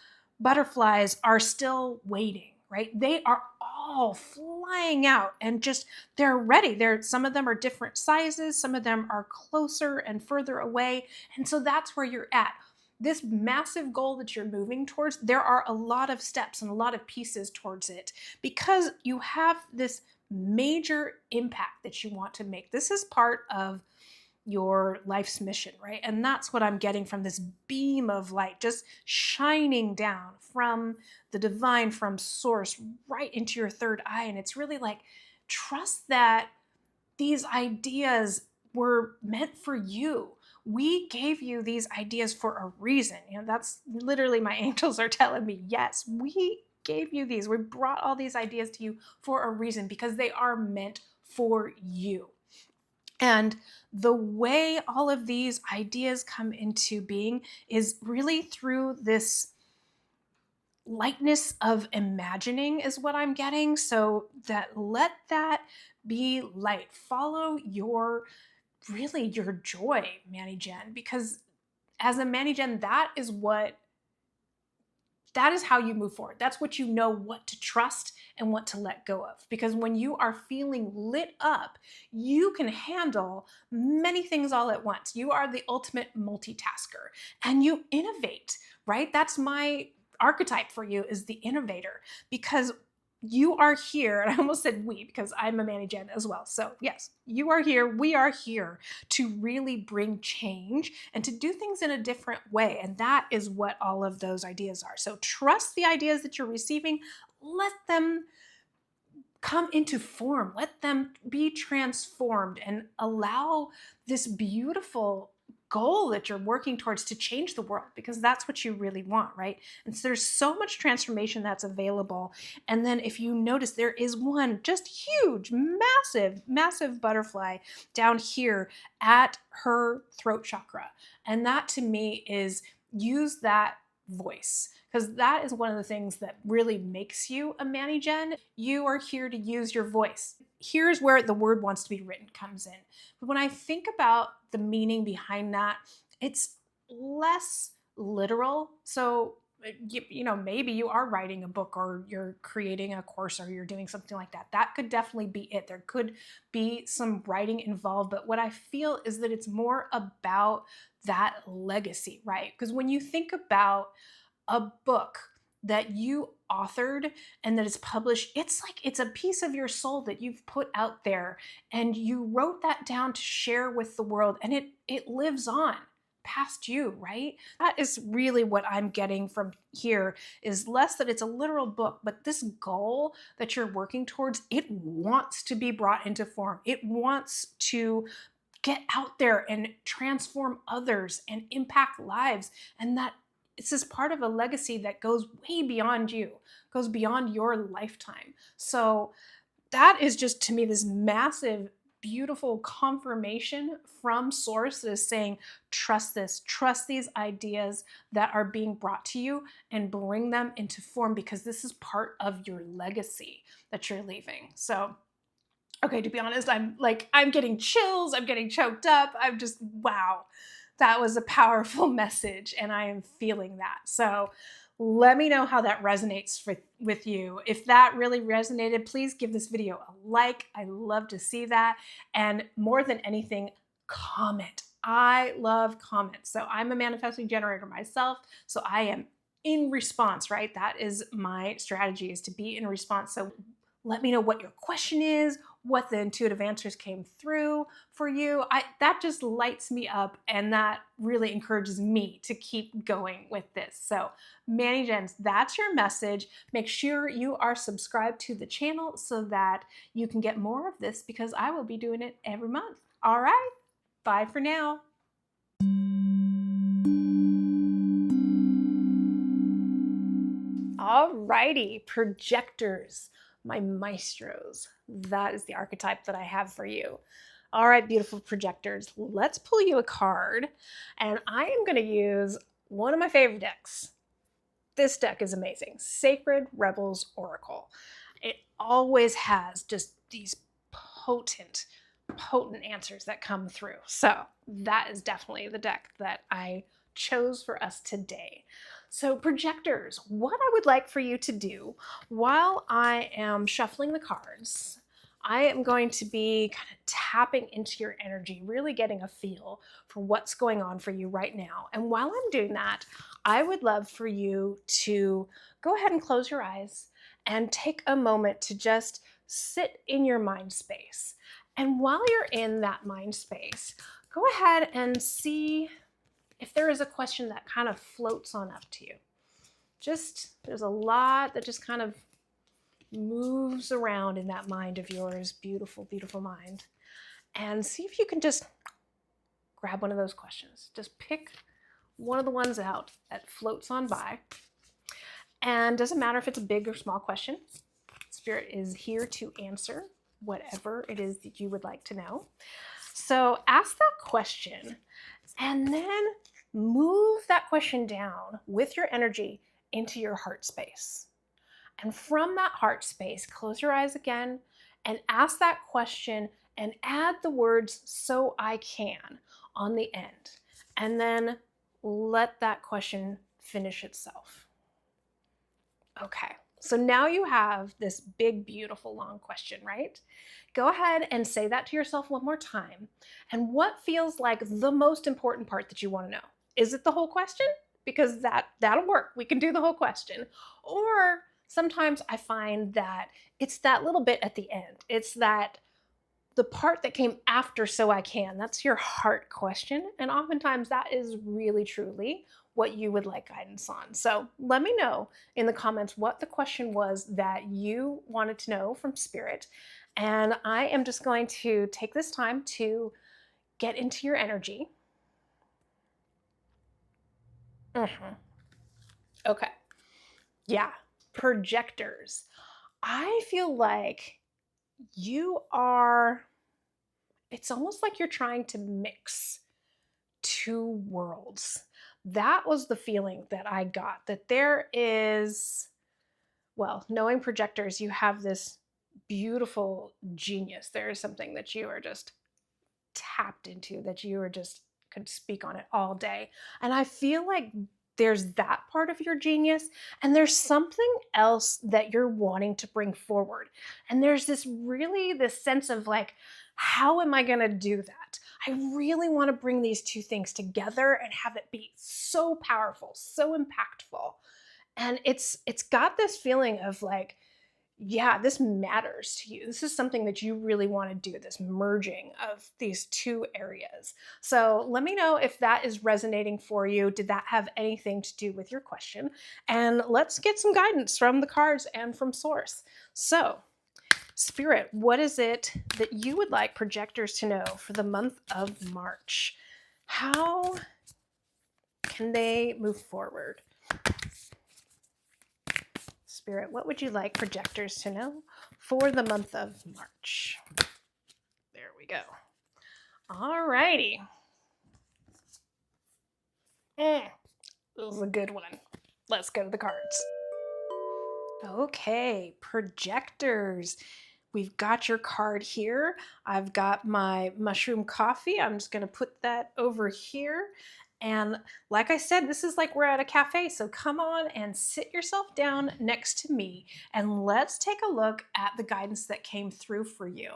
butterflies are still waiting, right? They are all flying out and just they're ready. Some of them are different sizes, some of them are closer and further away. And so that's where you're at. This massive goal that you're moving towards, there are a lot of steps and a lot of pieces towards it because you have this major impact that you want to make. This is part of your life's mission, right? And that's what I'm getting from this beam of light just shining down from the divine, from source, right into your third eye. And it's really like, trust that these ideas were meant for you. We gave you these ideas for a reason. That's literally my angels are telling me, yes, we gave you these. We brought all these ideas to you for a reason because they are meant for you. And the way all of these ideas come into being is really through this lightness of imagining is what I'm getting. So that let that be light. Follow your joy, Manny Jen, because as a Manny Jen, that is how you move forward. That's what you know what to trust and what to let go of. Because when you are feeling lit up, you can handle many things all at once. You are the ultimate multitasker and you innovate, right? That's my archetype for you, is the innovator, because you are here, and I almost said we because I'm a Manny Jen as well. So yes, you are here, we are here to really bring change and to do things in a different way. And that is what all of those ideas are. So trust the ideas that you're receiving, let them come into form, let them be transformed, and allow this beautiful goal that you're working towards to change the world, because that's what you really want, right? And so there's so much transformation that's available. And then if you notice, there is one just huge, massive butterfly down here at her throat chakra. And that to me is, use that voice, because that is one of the things that really makes you a Manny Jen. You are here to use your voice. Here's where the word wants to be written comes in. But when I think about the meaning behind that, it's less literal. So, maybe you are writing a book or you're creating a course or you're doing something like that. That could definitely be it. There could be some writing involved. But what I feel is that it's more about that legacy, right? Because when you think about a book that you authored and that is published, it's like it's a piece of your soul that you've put out there and you wrote that down to share with the world, and it lives on past you, right? That is really what I'm getting from here, is less that it's a literal book, but this goal that you're working towards, it wants to be brought into form. It wants to get out there and transform others and impact lives. And that it's this part of a legacy that goes way beyond you, goes beyond your lifetime. So that is just, to me, this massive, beautiful confirmation from source that is saying, trust this, trust these ideas that are being brought to you and bring them into form, because this is part of your legacy that you're leaving. So, okay, to be honest, I'm getting chills, I'm getting choked up. I'm just, wow. That was a powerful message, and I am feeling that. So let me know how that resonates with you. If that really resonated, please give this video a like. I love to see that. And more than anything, comment. I love comments. So I'm a manifesting generator myself, so I am in response, right? That is my strategy, is to be in response. So let me know what your question is, what the intuitive answers came through for you. That just lights me up, and that really encourages me to keep going with this. So Manny Jens, that's your message. Make sure you are subscribed to the channel so that you can get more of this, because I will be doing it every month. All right, bye for now. Alrighty, projectors, my maestros. That is the archetype that I have for you. All right, beautiful projectors, let's pull you a card, and I am going to use one of my favorite decks. This deck is amazing. Sacred Rebels Oracle. It always has just these potent answers that come through. So that is definitely the deck that I chose for us today. So projectors, what I would like for you to do while I am shuffling the cards, I am going to be kind of tapping into your energy, really getting a feel for what's going on for you right now. And while I'm doing that, I would love for you to go ahead and close your eyes and take a moment to just sit in your mind space. And while you're in that mind space, go ahead and see if there is a question that kind of floats on up to you. There's a lot that just kind of moves around in that mind of yours, beautiful, beautiful mind. And see if you can just grab one of those questions. Just pick one of the ones out that floats on by. And doesn't matter if it's a big or small question. Spirit is here to answer whatever it is that you would like to know. So ask that question and then move that question down with your energy into your heart space. And from that heart space, close your eyes again and ask that question and add the words "so I can" on the end. And then let that question finish itself. Okay, so now you have this big, beautiful, long question, right? Go ahead and say that to yourself one more time. And what feels like the most important part that you want to know? Is it the whole question? Because that'll work. We can do the whole question. Or sometimes I find that it's that little bit at the end. It's the part that came after "so I can." That's your heart question. And oftentimes that is really, truly what you would like guidance on. So let me know in the comments what the question was that you wanted to know from Spirit. And I am just going to take this time to get into your energy. Okay. Yeah. Projectors. I feel like it's almost like you're trying to mix two worlds. That was the feeling that I got, that there is, well, knowing projectors, you have this beautiful genius. There is something that you are just tapped into, that you are just could speak on it all day. And I feel like there's that part of your genius, and there's something else that you're wanting to bring forward. And there's this sense of like, how am I going to do that? I really want to bring these two things together and have it be so powerful, so impactful. And it's got this feeling of like, yeah, this matters to you. This is something that you really want to do, this merging of these two areas. So let me know if that is resonating for you. Did that have anything to do with your question? And let's get some guidance from the cards and from Source. So, Spirit, what is it that you would like projectors to know for the month of March? How can they move forward? Spirit, what would you like projectors to know for the month of March? There we go. All righty. This is a good one. Let's go to the cards. Okay, projectors. We've got your card here. I've got my mushroom coffee. I'm just going to put that over here. And like I said, this is like we're at a cafe, so come on and sit yourself down next to me and let's take a look at the guidance that came through for you.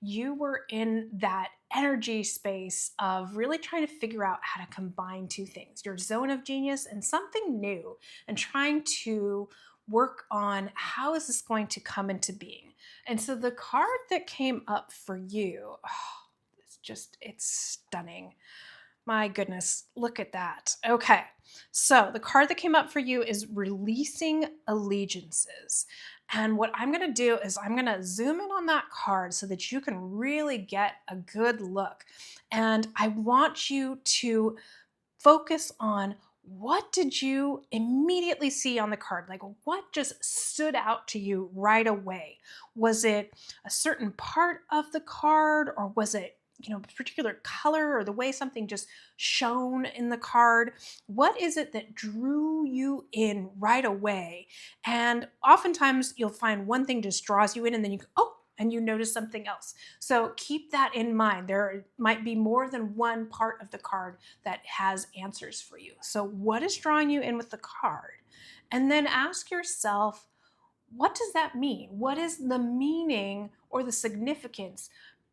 You were in that energy space of really trying to figure out how to combine two things, your zone of genius and something new, and trying to work on how is this going to come into being. And so the card that came up for you, it's stunning. My goodness, look at that. Okay, so the card that came up for you is Releasing Allegiances. And what I'm going to do is I'm going to zoom in on that card so that you can really get a good look. And I want you to focus on what did you immediately see on the card? Like, what just stood out to you right away? Was it a certain part of the card, or was it, a particular color, or the way something just shone in the card? What is it that drew you in right away? And oftentimes you'll find one thing just draws you in, and then you go, oh, and you notice something else. So keep that in mind. There might be more than one part of the card that has answers for you. So what is drawing you in with the card? And then ask yourself, what does that mean? What is the meaning or the significance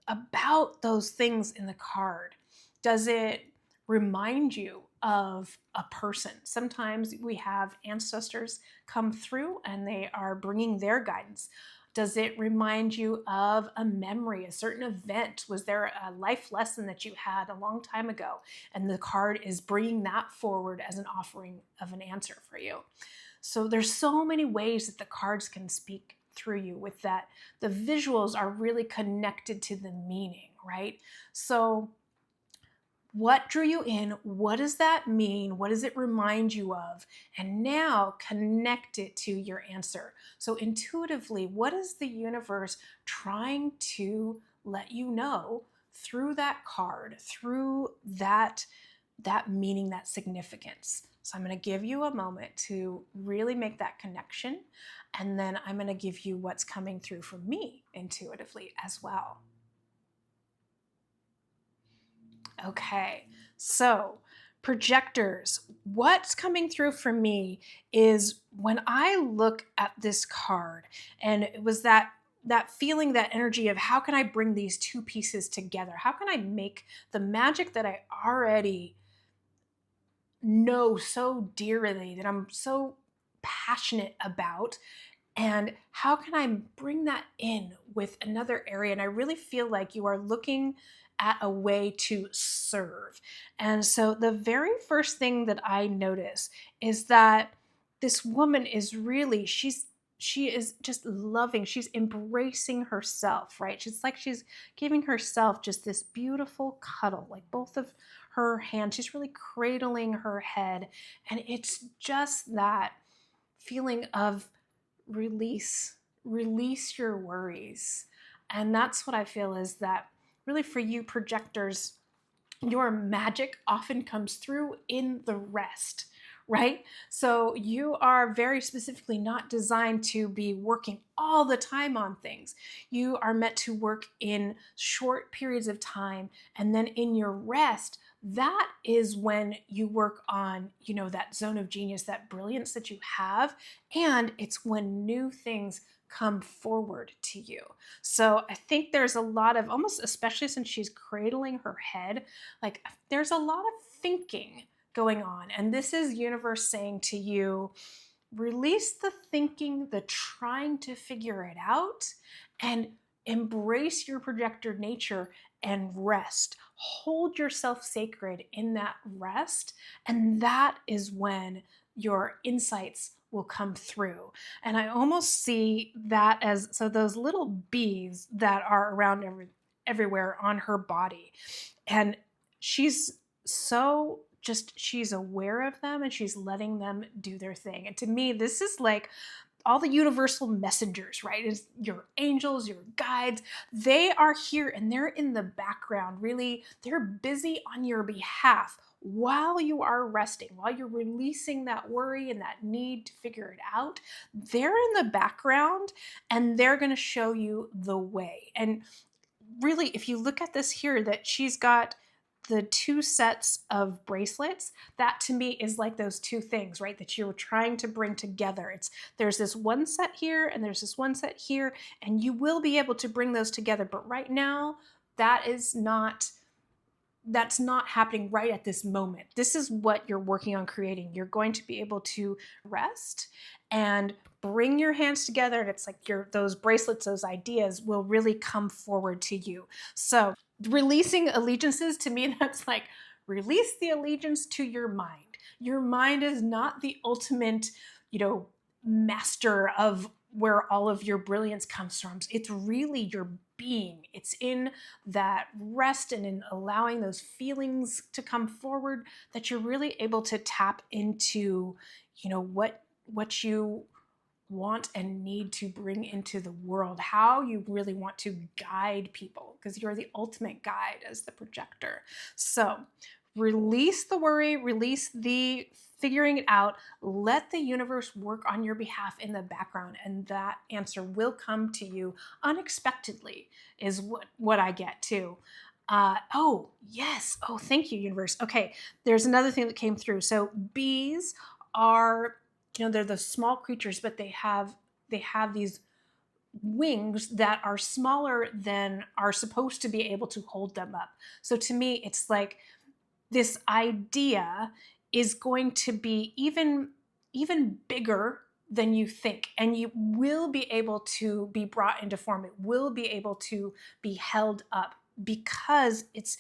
about those things in the card? Does it remind you of a person? Sometimes we have ancestors come through and they are bringing their guidance. Does it remind you of a memory, a certain event? Was there a life lesson that you had a long time ago? And the card is bringing that forward as an offering of an answer for you. So there's so many ways that the cards can speak through you with that. The visuals are really connected to the meaning, right? So what drew you in? What does that mean? What does it remind you of? And now connect it to your answer. So intuitively, what is the universe trying to let you know through that card, through that meaning, that significance? So I'm going to give you a moment to really make that connection. And then I'm going to give you what's coming through for me intuitively as well. Okay, so projectors, what's coming through for me is when I look at this card, and it was that feeling, that energy of how can I bring these two pieces together? How can I make the magic that I already know so dearly, that I'm so passionate about, and how can I bring that in with another area? And I really feel like you are looking at a way to serve. And so the very first thing that I notice is that this woman is really, she is just loving, she's embracing herself, right? She's like she's giving herself just this beautiful cuddle, like both of her hands. She's really cradling her head. And it's just that feeling of release your worries. And that's what I feel is that really for you projectors, your magic often comes through in the rest, right? So you are very specifically not designed to be working all the time on things. You are meant to work in short periods of time, and then in your rest, that is when you work on, that zone of genius, that brilliance that you have, and it's when new things come forward to you. So I think there's a lot of, almost especially since she's cradling her head, like there's a lot of thinking going on. And this is universe saying to you, release the thinking, the trying to figure it out, and embrace your projector nature and rest. Hold yourself sacred in that rest. And that is when your insights will come through. And I almost see that as, so those little bees that are around everywhere on her body. And she's so she's aware of them and she's letting them do their thing. And to me, this is like all the universal messengers, right? Is your angels, your guides. They are here and they're in the background. Really, they're busy on your behalf while you are resting, while you're releasing that worry and that need to figure it out. They're in the background and they're going to show you the way. And really, if you look at this here, that she's got the two sets of bracelets, that to me is like those two things, right? That you're trying to bring together. There's this one set here and there's this one set here, and you will be able to bring those together. But right now, that's not happening right at this moment. This is what you're working on creating. You're going to be able to rest and bring your hands together, and it's like those bracelets, those ideas will really come forward to you. So releasing allegiances, to me, that's like release the allegiance to your mind. Your mind is not the ultimate, master of where all of your brilliance comes from. It's really your being. It's in that rest and in allowing those feelings to come forward that you're really able to tap into, what you want and need to bring into the world, how you really want to guide people, because you're the ultimate guide as the projector. So release the worry, release the figuring it out, let the universe work on your behalf in the background, and that answer will come to you unexpectedly, is what I get too. Oh, yes. Oh, thank you, universe. Okay, there's another thing that came through. So bees are, they're the small creatures, but they have these wings that are smaller than are supposed to be able to hold them up. So to me, it's like this idea is going to be even bigger than you think, and you will be able to be brought into form. It will be able to be held up because it's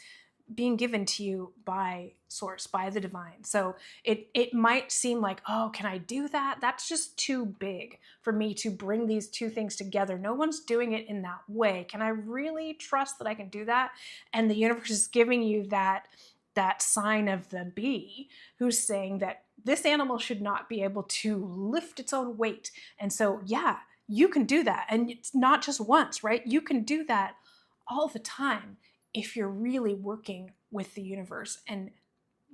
being given to you by source, by the divine. So it might seem like, oh, can I do that? That's just too big for me to bring these two things together. No one's doing it in that way. Can I really trust that I can do that? And the universe is giving you that sign of the bee who's saying that this animal should not be able to lift its own weight. And so, yeah, you can do that. And it's not just once, right? You can do that all the time if you're really working with the universe and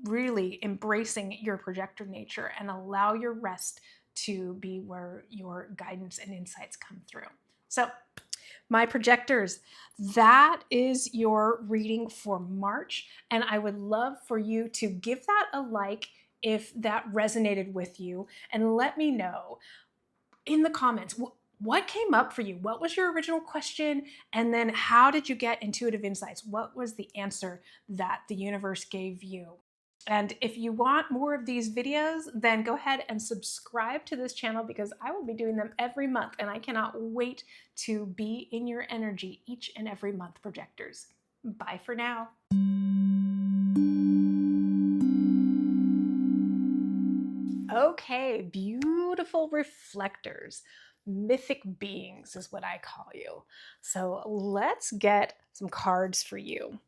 really embracing your projector nature, and allow your rest to be where your guidance and insights come through. So, my projectors, that is your reading for March, and I would love for you to give that a like if that resonated with you, and let me know in the comments what came up for you. What was your original question? And then how did you get intuitive insights? What was the answer that the universe gave you? And if you want more of these videos, then go ahead and subscribe to this channel, because I will be doing them every month, and I cannot wait to be in your energy each and every month, projectors. Bye for now. Okay, beautiful reflectors. Mythic beings is what I call you. So let's get some cards for you.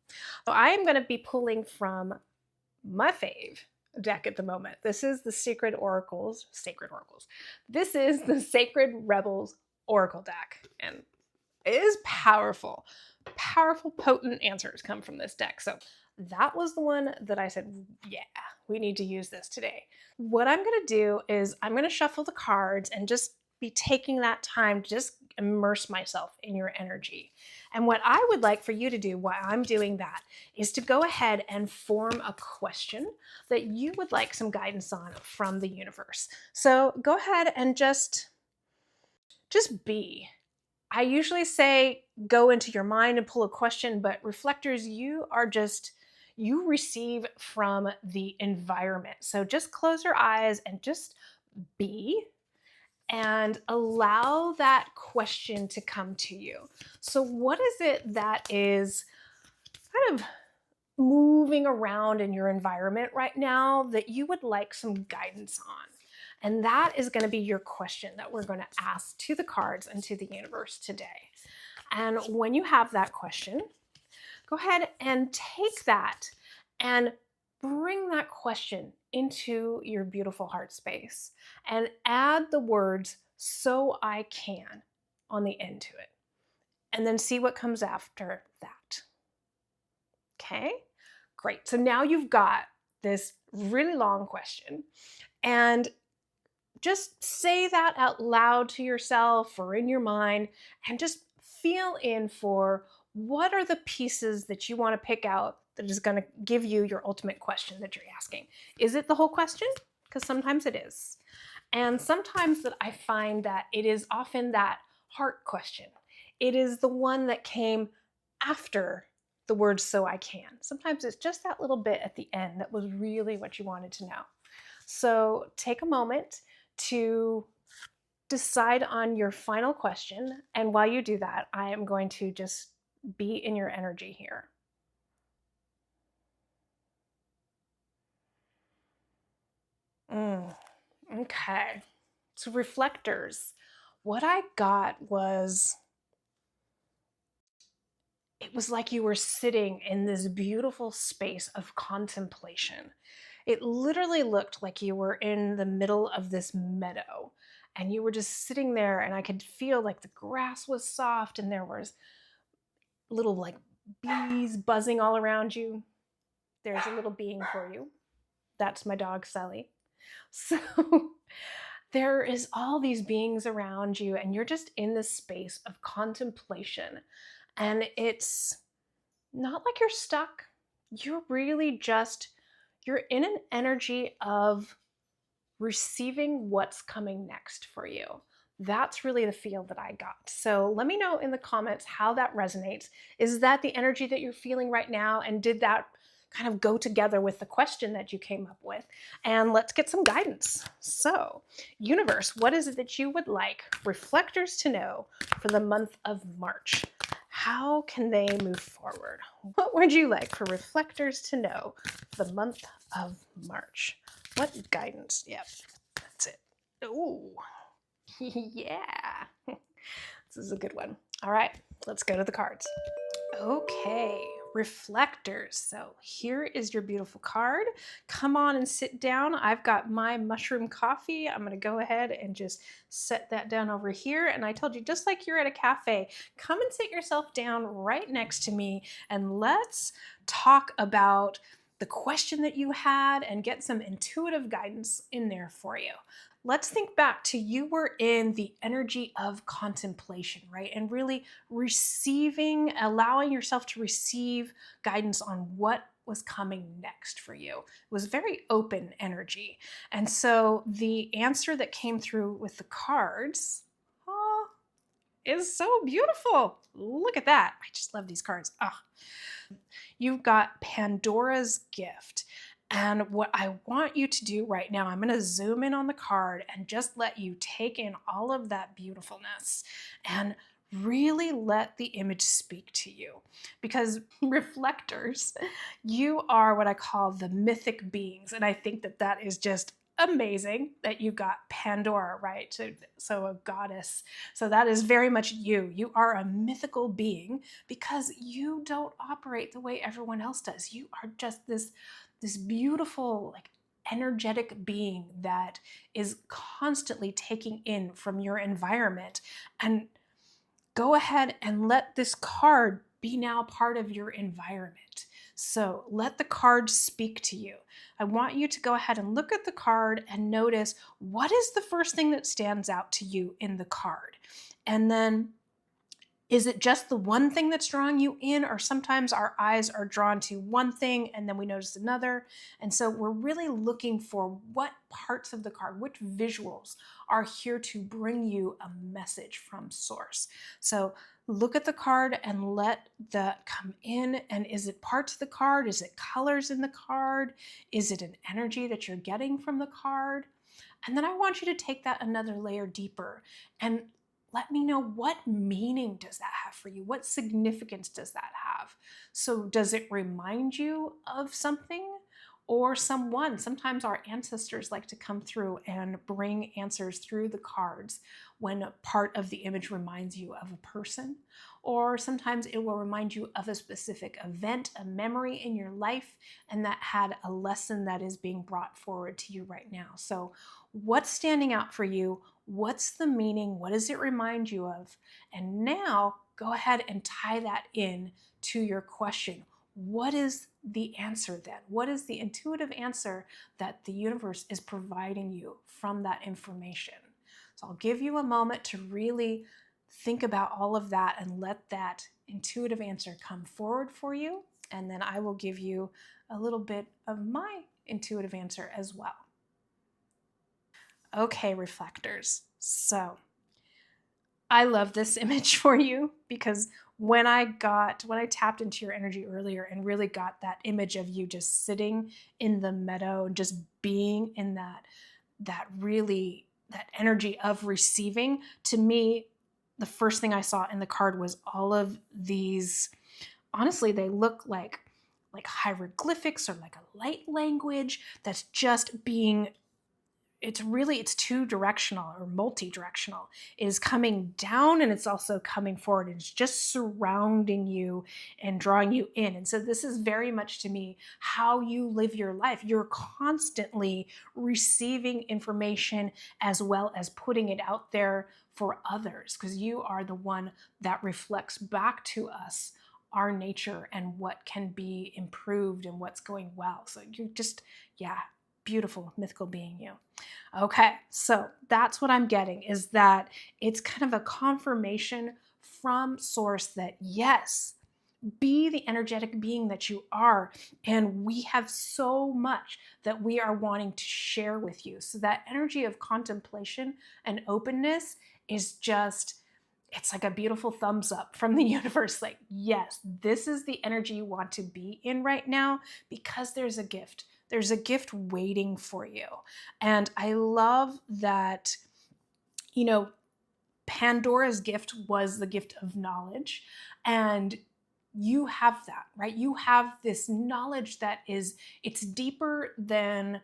So I am going to be pulling from my fave deck at the moment. This is the Sacred Oracles. This is the Sacred Rebels Oracle deck, and it is powerful. Powerful, potent answers come from this deck. So that was the one that I said, yeah, we need to use this today. What I'm going to do is I'm going to shuffle the cards and just be taking that time to just immerse myself in your energy. And what I would like for you to do while I'm doing that is to go ahead and form a question that you would like some guidance on from the universe. So go ahead and just be. I usually say go into your mind and pull a question, but reflectors, you receive from the environment. So just close your eyes and just be, and allow that question to come to you. So what is it that is kind of moving around in your environment right now that you would like some guidance on? And that is going to be your question that we're going to ask to the cards and to the universe today. And when you have that question, go ahead and take that and bring that question into your beautiful heart space and add the words "so I can" on the end to it. And then see what comes after that. Okay, great. So now you've got this really long question, and just say that out loud to yourself or in your mind, and just feel in for what are the pieces that you want to pick out that is going to give you your ultimate question that you're asking. Is it the whole question? Because sometimes it is. And sometimes that I find that it is often that heart question. It is the one that came after the words "so I can." Sometimes it's just that little bit at the end that was really what you wanted to know. So take a moment to decide on your final question. And while you do that, I am going to just be in your energy here. Okay. So reflectors, what I got was it was like you were sitting in this beautiful space of contemplation. It literally looked like you were in the middle of this meadow and you were just sitting there, and I could feel like the grass was soft and there was little like bees buzzing all around you. There's a little being for you. That's my dog, Sally. So there is all these beings around you, and you're just in this space of contemplation. And it's not like you're stuck. You're really just, you're in an energy of receiving what's coming next for you. That's really the feel that I got. So let me know in the comments how that resonates. Is that the energy that you're feeling right now? And did that kind of go together with the question that you came up with? And let's get some guidance. So, universe, what is it that you would like reflectors to know for the month of March? How can they move forward? What would you like for reflectors to know for the month of March? What guidance? Yep, that's it. Ooh, yeah. This is a good one. All right, let's go to the cards. Okay, reflectors. So here is your beautiful card. Come on and sit down. I've got my mushroom coffee. I'm going to go ahead and just set that down over here. And I told you, just like you're at a cafe, come and sit yourself down right next to me and let's talk about the question that you had and get some intuitive guidance in there for you. Let's think back to you were in the energy of contemplation, right? And really receiving, allowing yourself to receive guidance on what was coming next for you. It was very open energy. And so the answer that came through with the cards is so beautiful. Look at that. I just love these cards. You've got Pandora's Gift. And what I want you to do right now, I'm going to zoom in on the card and just let you take in all of that beautifulness and really let the image speak to you. Because reflectors, you are what I call the mythic beings. And I think that that is just amazing that you got Pandora, right? So a goddess. So that is very much you. You are a mythical being because you don't operate the way everyone else does. You are just this beautiful, like, energetic being that is constantly taking in from your environment. And go ahead and let this card be now part of your environment. So let the card speak to you. I want you to go ahead and look at the card and notice what is the first thing that stands out to you in the card. And then, is it just the one thing that's drawing you in, or sometimes our eyes are drawn to one thing and then we notice another? And so we're really looking for what parts of the card, which visuals are here to bring you a message from source. So look at the card and let that come in. And is it parts of the card? Is it colors in the card? Is it an energy that you're getting from the card? And then I want you to take that another layer deeper and let me know, what meaning does that have for you? What significance does that have? So does it remind you of something or someone? Sometimes our ancestors like to come through and bring answers through the cards when part of the image reminds you of a person, or sometimes it will remind you of a specific event, a memory in your life, and that had a lesson that is being brought forward to you right now. So what's standing out for you? What's the meaning? What does it remind you of? And now go ahead and tie that in to your question. What is the answer then? What is the intuitive answer that the universe is providing you from that information? So I'll give you a moment to really think about all of that and let that intuitive answer come forward for you. And then I will give you a little bit of my intuitive answer as well. Okay, reflectors. So I love this image for you because when I tapped into your energy earlier and really got that image of you just sitting in the meadow, just being in that energy of receiving, to me, the first thing I saw in the card was all of these, honestly, they look like hieroglyphics or like a light language that's just being it's two directional or multi-directional. It is coming down and it's also coming forward, and it's just surrounding you and drawing you in. And so this is very much to me how you live your life. You're constantly receiving information as well as putting it out there for others, because you are the one that reflects back to us our nature and what can be improved and what's going well. So you just, yeah, beautiful mythical being you. Okay, so that's what I'm getting, is that it's kind of a confirmation from source that yes, be the energetic being that you are. And we have so much that we are wanting to share with you. So that energy of contemplation and openness is just, it's like a beautiful thumbs up from the universe. Like, yes, this is the energy you want to be in right now, because there's a gift. There's a gift waiting for you. And I love that, you know, Pandora's gift was the gift of knowledge. And you have that, right? You have this knowledge that is, it's deeper than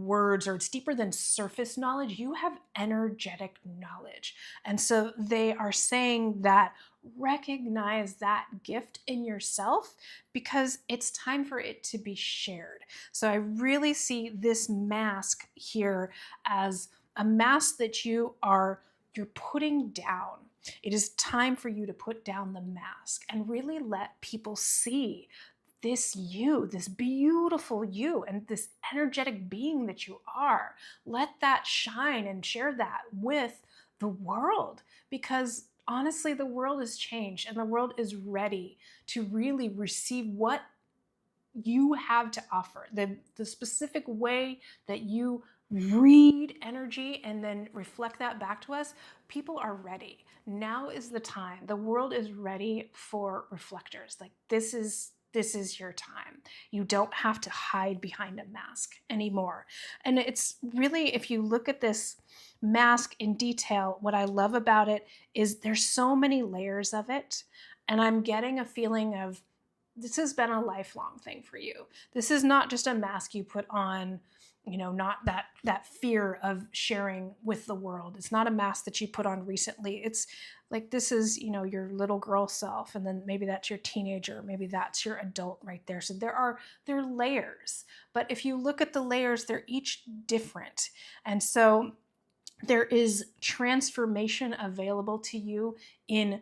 words, or it's deeper than surface knowledge. You have energetic knowledge. And so they are saying that recognize that gift in yourself, because it's time for it to be shared. So I really see this mask here as a mask that you're putting down. It is time for you to put down the mask and really let people see this you, this beautiful you, and this energetic being that you are. Let that shine and share that with the world, because honestly, the world has changed and the world is ready to really receive what you have to offer. The specific way that you read energy and then reflect that back to us, people are ready. Now is the time. The world is ready for reflectors. Like, this is your time. You don't have to hide behind a mask anymore. And it's really, if you look at this mask in detail, what I love about it is there's so many layers of it. And I'm getting a feeling of, this has been a lifelong thing for you. This is not just a mask you put on, you know, not that fear of sharing with the world. It's not a mask that you put on recently. It's like, this is, you know, your little girl self, and then maybe that's your teenager, maybe that's your adult right there. So there are layers. But if you look at the layers, they're each different. And so there is transformation available to you in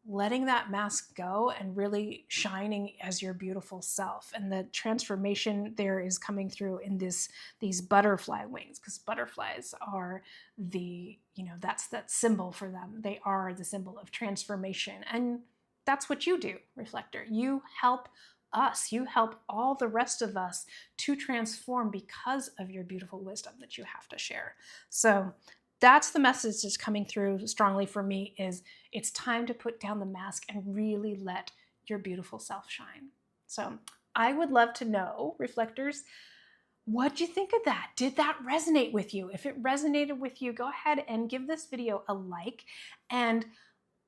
letting that mask go and really shining as your beautiful self. And the transformation there is coming through in these butterfly wings, because butterflies are the, you know, that's that symbol for them. They are the symbol of transformation. And that's what you do, reflector. You help us, you help all the rest of us to transform because of your beautiful wisdom that you have to share. So that's the message that's coming through strongly for me, is it's time to put down the mask and really let your beautiful self shine. So I would love to know, reflectors, what'd you think of that? Did that resonate with you? If it resonated with you, go ahead and give this video a like. And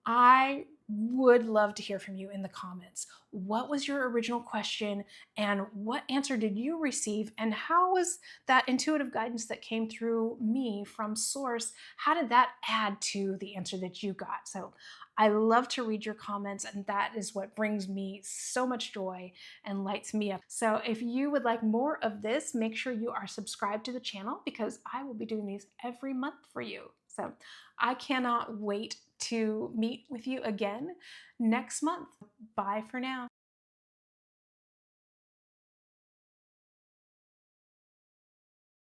I would love to hear from you in the comments. What was your original question, and what answer did you receive? And how was that intuitive guidance that came through me from source? How did that add to the answer that you got? So I love to read your comments, and that is what brings me so much joy and lights me up. So if you would like more of this, make sure you are subscribed to the channel, because I will be doing these every month for you. So I cannot wait to meet with you again next month. Bye for now.